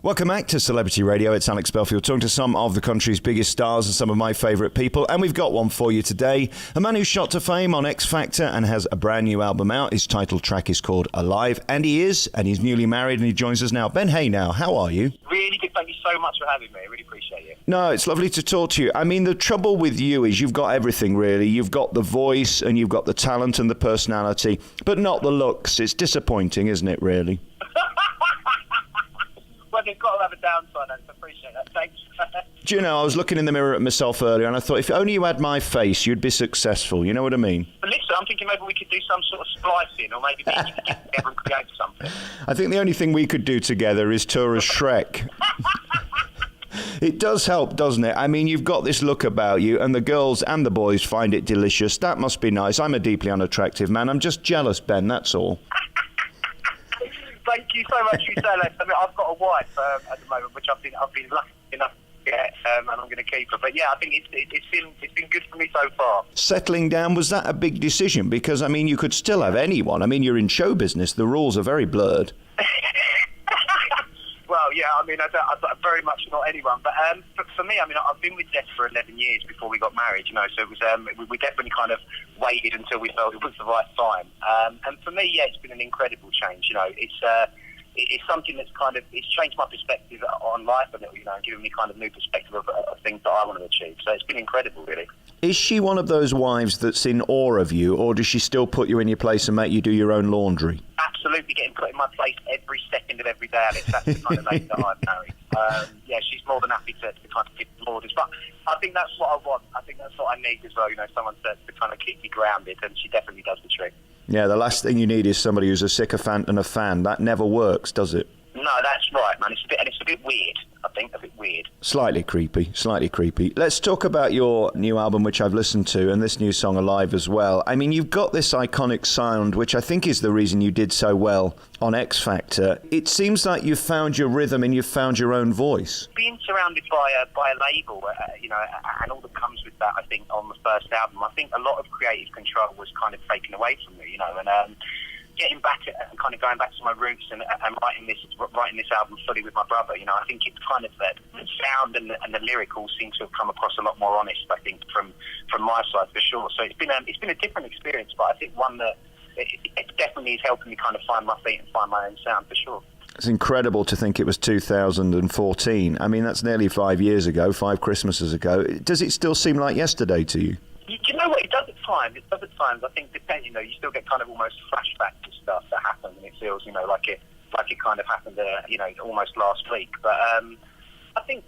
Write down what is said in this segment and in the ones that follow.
Welcome back to Celebrity Radio. It's Alex Belfield talking to some of the country's biggest stars and some of my favourite people. And we've got one for you today. A man who shot to fame on X Factor and has a brand new album out. His title track is called Alive. And he's newly married and he joins us now. Ben Haenow, how are you? Really good. Thank you so much for having me. I really appreciate it. No, it's lovely to talk to you. I mean, the trouble with you is you've got everything, really. You've got the voice and you've got the talent and the personality, but not the looks. It's disappointing, isn't it, really? Well, they've got to have a downside, and I appreciate that. Thanks. Do you know, I was looking in the mirror at myself earlier and I thought, if only you had my face, you'd be successful. You know what I mean? But listen, I'm thinking maybe we could do some sort of splicing, or maybe we could get together and create something. I think the only thing we could do together is tour as Shrek. It does help, doesn't it? I mean, you've got this look about you, and the girls and the boys find it delicious. That must be nice. I'm a deeply unattractive man. I'm just jealous, Ben, that's all. Thank you so much, you say that. I mean, I've got a wife at the moment, which I've been lucky enough to get, and I'm going to keep her. But yeah, I think it's been good for me so far. Settling down, was that a big decision? Because, I mean, you could still have anyone. I mean, you're in show business. The rules are very blurred. Well, yeah, I mean, I very much not anyone. But for me, I mean, I've been with Jess for 11 years before we got married, you know, so it was, we definitely kind of waited until we felt it was the right time. And for me, yeah, it's been an incredible change, you know. It's something that's kind of, it's changed my perspective on life a little, you know, and given me kind of new perspective of things that I want to achieve. So it's been incredible, really. Is she one of those wives that's in awe of you, or does she still put you in your place and make you do your own laundry? Absolutely getting put in my place every second of every day, Alex. That's the kind of lady that I've married. Yeah, she's more than happy to kind of give orders. But I think that's what I want. I think that's what I need as well, you know, someone to kind of keep me grounded, and she definitely does the trick. Yeah, the last thing you need is somebody who's a sycophant and a fan. That never works, does it? No, that's right, man. It's a bit weird, I think, a bit weird. Slightly creepy. Let's talk about your new album, which I've listened to, and this new song, Alive, as well. I mean, you've got this iconic sound, which I think is the reason you did so well on X Factor. It seems like you've found your rhythm and you've found your own voice. Being surrounded by a label, you know, and all that comes with that, I think, on the first album, I think a lot of creative control was kind of taken away from me, you know, and getting back and kind of going back to my roots and writing this album fully with my brother, you know, I think it's kind of the sound and the lyric all seem to have come across a lot more honest, I think, from my side for sure. So it's been a different experience, but I think one that it definitely is helping me kind of find my feet and find my own sound for sure. It's incredible to think it was 2014. I mean, that's nearly 5 years ago, 5 Christmases ago. Does it still seem like yesterday to you? You know what, it does at times. I think, you know, you still get kind of almost flashbacks to stuff that happened, and it feels, you know, like it kind of happened, you know, almost last week. But I think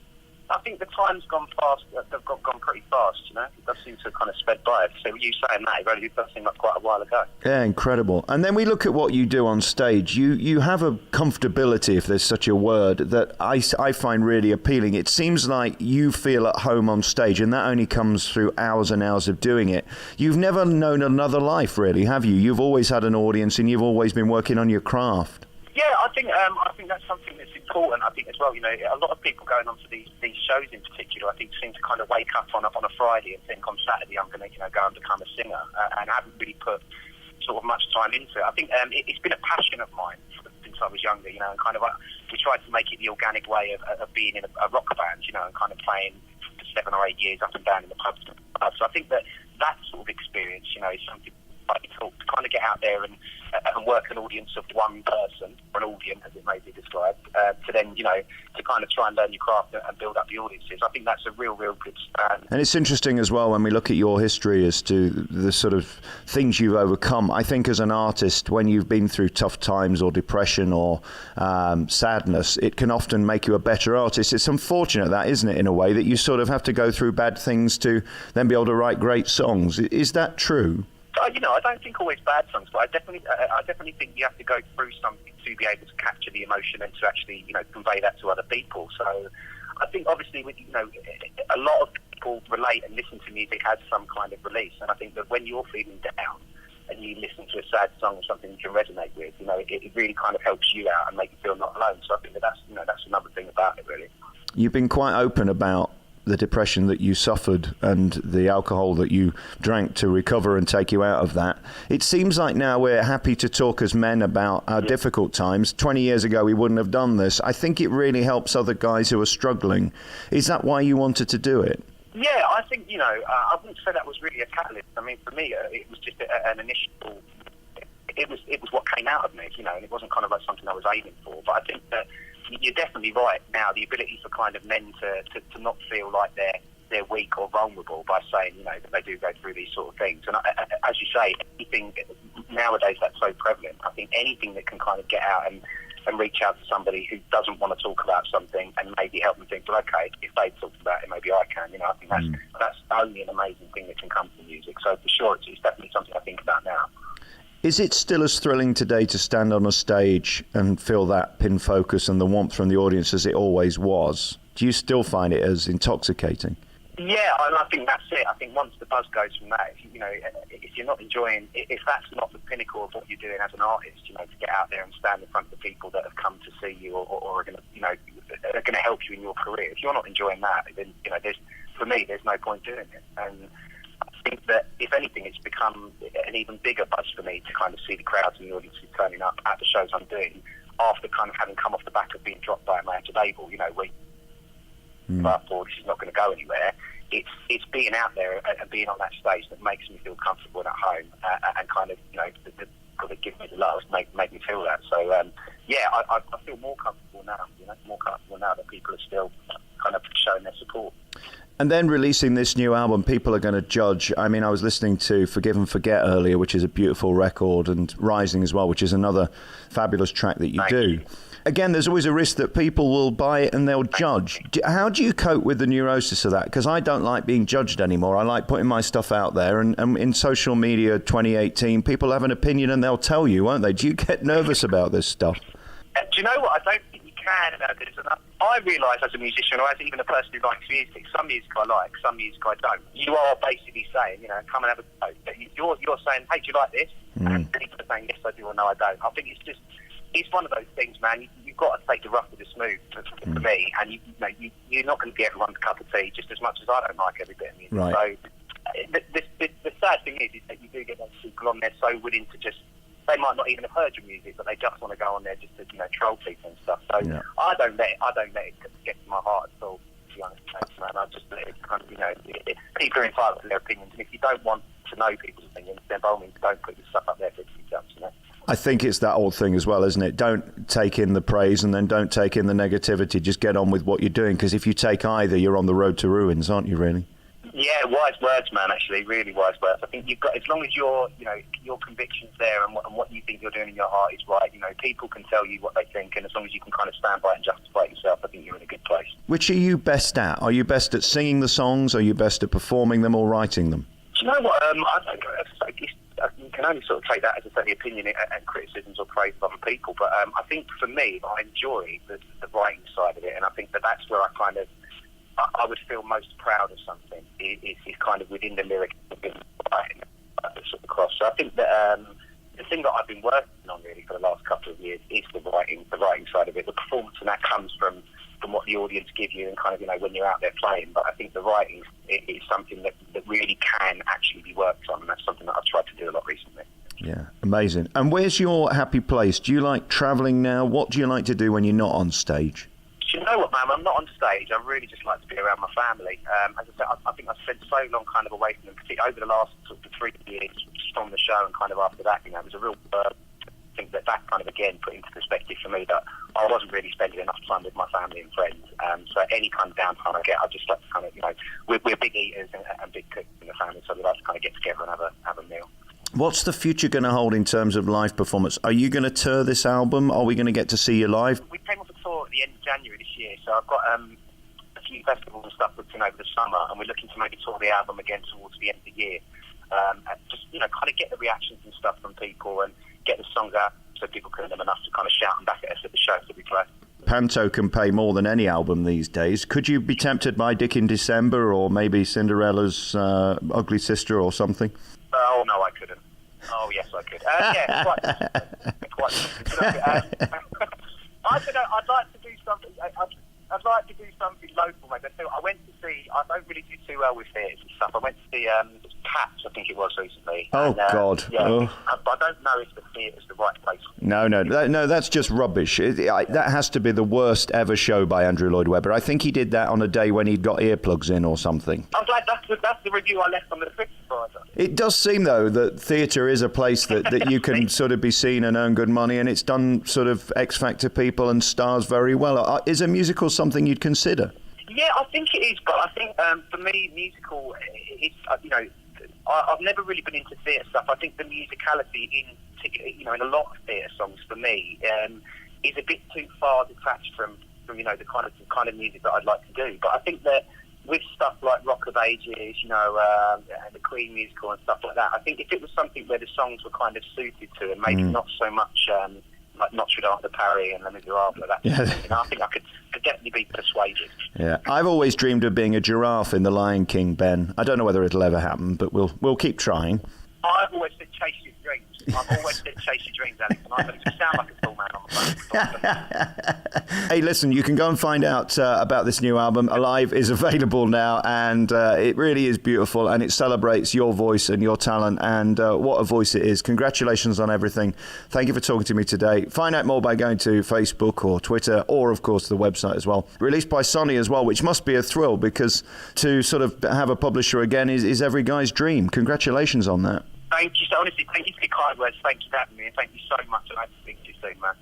the time's gone fast. They've gone pretty fast, you know. It does seem to have kind of sped by. So you saying that, it does seem like quite a while ago. Yeah, incredible. And then we look at what you do on stage. You have a comfortability, if there's such a word, that I find really appealing. It seems like you feel at home on stage, and that only comes through hours and hours of doing it. You've never known another life, really, have you? You've always had an audience, and you've always been working on your craft. Yeah, I think that's something that's important. I think as well, you know, a lot of people going onto these shows in particular, I think, seem to kind of wake up on a Friday and think on Saturday I'm going to, you know, go and become a singer, and I haven't really put sort of much time into it. I think it's been a passion of mine since I was younger, you know, and kind of we tried to make it the organic way of being in a rock band, you know, and kind of playing for 7 or 8 years up and down in the pubs. So I think that sort of experience, you know, is something like to kind of get out there and work an audience of one person, or an audience as it may be described, to then, you know, to kind of try and learn your craft and build up the audiences. I think that's a real good stand. And it's interesting as well when we look at your history as to the sort of things you've overcome. I think as an artist, when you've been through tough times or depression or sadness, it can often make you a better artist. It's unfortunate that, isn't it, in a way, that you sort of have to go through bad things to then be able to write great songs. Is that true? You know, I don't think always bad songs, but I definitely think you have to go through something to be able to capture the emotion and to actually, you know, convey that to other people. So I think obviously, with, you know, a lot of people relate and listen to music as some kind of release, and I think that when you're feeling down and you listen to a sad song or something you can resonate with, you know, it really kind of helps you out and make you feel not alone. So I think that's, you know, that's another thing about it, really. You've been quite open about the depression that you suffered and the alcohol that you drank to recover and take you out of that. It seems like now we're happy to talk as men about our difficult times. 20 years ago, we wouldn't have done this. I think it really helps other guys who are struggling. Is that why you wanted to do it? Yeah, I think, I wouldn't say that was really a catalyst. I mean, for me, it was just an initial... It was what came out of me, and it wasn't kind of like something I was aiming for. But I think that you're definitely right now. The ability for kind of men to not feel like they're weak or vulnerable by saying, that they do go through these sort of things. And as you say, anything nowadays that's so prevalent. I think anything that can kind of get out and reach out to somebody who doesn't want to talk about something and maybe help them think, well, okay, if they talked about it, maybe I can. I think that's only an amazing thing that can come from music. So for sure, it's definitely something I think about now. Is it still as thrilling today to stand on a stage and feel that pin focus and the warmth from the audience as it always was? Do you still find it as intoxicating? Yeah, I think that's it. I think once the buzz goes from that, if you're not enjoying, if that's not the pinnacle of what you're doing as an artist, to get out there and stand in front of the people that have come to see you or are going to, are going to help you in your career. If you're not enjoying that, then for me, there's no point doing it. And I think that, if anything, it's become an even bigger buzz for me to kind of see the crowds and the audiences turning up at the shows I'm doing after kind of having come off the back of being dropped by a major label, where this is not going to go anywhere. It's being out there and being on that stage that makes me feel comfortable and at home and kind of, that give me the love, make me feel that. So, I feel more comfortable now, that people are still kind of showing their support. And then releasing this new album, people are going to judge. I mean, I was listening to Forgive and Forget earlier, which is a beautiful record, and Rising as well, which is another fabulous track that you do. Again, there's always a risk that people will buy it and they'll judge. How do you cope with the neurosis of that? Because I don't like being judged anymore. I like putting my stuff out there. And in social media 2018, people have an opinion and they'll tell you, won't they? Do you get nervous about this stuff? Do you know what? I don't think you can. I realise as a musician, or as even a person who likes music, some music I like, some music I don't. You are basically saying, come and have a go. You're saying, hey, do you like this? And people are saying, yes, I do, or no, I don't. I think it's one of those things, man. You've got to take the rough with the smooth for me, and you're not going to be everyone's cup of tea, just as much as I don't like every bit of music. Right. So the sad thing is that you do get those people on there so willing to just. They might not even have heard your music, but they just want to go on there just to troll people and stuff. So I don't let it get to my heart at all. To be honest, man, I just let it kind of people are entitled to their opinions, and if you don't want to know people's opinions, then by all means don't put your stuff up there for yourself. I think it's that old thing as well, isn't it? Don't take in the praise and then don't take in the negativity. Just get on with what you're doing, because if you take either, you're on the road to ruins, aren't you? Really? Yeah, wise words, man. Actually, really wise words. I think you've got, as long as your conviction's there and what you think you're doing in your heart is right. People can tell you what they think, and as long as you can kind of stand by it and justify it yourself, I think you're in a good place. Which are you best at? Are you best at singing the songs? Are you best at performing them or writing them? Do you know what? You can only sort of take that as the opinion and criticisms or praise of other people. But I think for me, I enjoy the writing side of it, and I think that's where I would feel most proud of something is kind of within the lyrics writing sort of across. So I think that the thing that I've been working on really for the last couple of years is the writing side of it. The performance, and that comes from what the audience give you and kind of when you're out there playing. But I think the writing is something that really can actually be worked on, and that's something that I've tried to do a lot recently. Yeah, amazing. And where's your happy place? Do you like travelling now? What do you like to do when you're not on stage? Do you know what, man? I'm not on stage. I really just like to be around my family. As I said, I think I've spent so long kind of away from them, particularly over the last sort of 3 years from the show, and kind of after that, it was a real I think that kind of again put into perspective for me that I wasn't really spending enough time with my family and friends. So any kind of downtime I get, I just like to kind of we're big eaters and big cooks in the family, so we like to kind of get together and have a meal. What's the future going to hold in terms of live performance? Are you going to tour this album? Are we going to get to see you live? We came off a tour at the end of January this year, so I've got a few festivals and stuff booked in over the summer, and we're looking to maybe tour the album again towards the end of the year. And just kind of get the reactions and stuff from people and get the songs out so people can have them enough to kind of shout them back at us at the shows that we play. Panto can pay more than any album these days. Could you be tempted by Dick in December or maybe Cinderella's Ugly Sister or something? Oh, no, I couldn't. Oh, yes, I could. Yeah, quite. I don't know. I'd like to do something. I'd like to do something local, mate. So I really do too well with theatres and stuff. I went to the Cats, I think it was recently. Oh, God. Yeah, oh. but I don't know if the theatre's the right place. No, that's just rubbish. That has to be the worst ever show by Andrew Lloyd Webber. I think he did that on a day when he'd got earplugs in or something. I'm glad that's the review I left on the TripAdvisor. It does seem, though, that theatre is a place that you can sort of be seen and earn good money, and it's done sort of X Factor people and stars very well. Is a musical something you'd consider? Yeah, I think it is, but I think for me, musical, it's I've never really been into theatre stuff. I think the musicality in a lot of theatre songs for me is a bit too far detached from the kind of music that I'd like to do. But I think that with stuff like Rock of Ages, and the Queen musical and stuff like that, I think if it was something where the songs were kind of suited to, and maybe not so much like Notre Dame de Paris and Les Miserables, I think I could definitely be persuaded. Yeah, I've always dreamed of being a giraffe in The Lion King, Ben. I don't know whether it'll ever happen, but we'll keep trying. I've always said chase your dreams. I've always said chase your dreams, Alex. And you sound like a tall man on the phone. Hey, listen, you can go and find out about this new album. Alive is available now, and it really is beautiful, and it celebrates your voice and your talent, and what a voice it is. Congratulations on everything. Thank you for talking to me today. Find out more by going to Facebook or Twitter, or, of course, the website as well. Released by Sony as well, which must be a thrill, because to sort of have a publisher again is every guy's dream. Congratulations on that. Thank you. So honestly, thank you for your kind words. Thank you for having me, and thank you so much. And I hope to speak to you soon, man.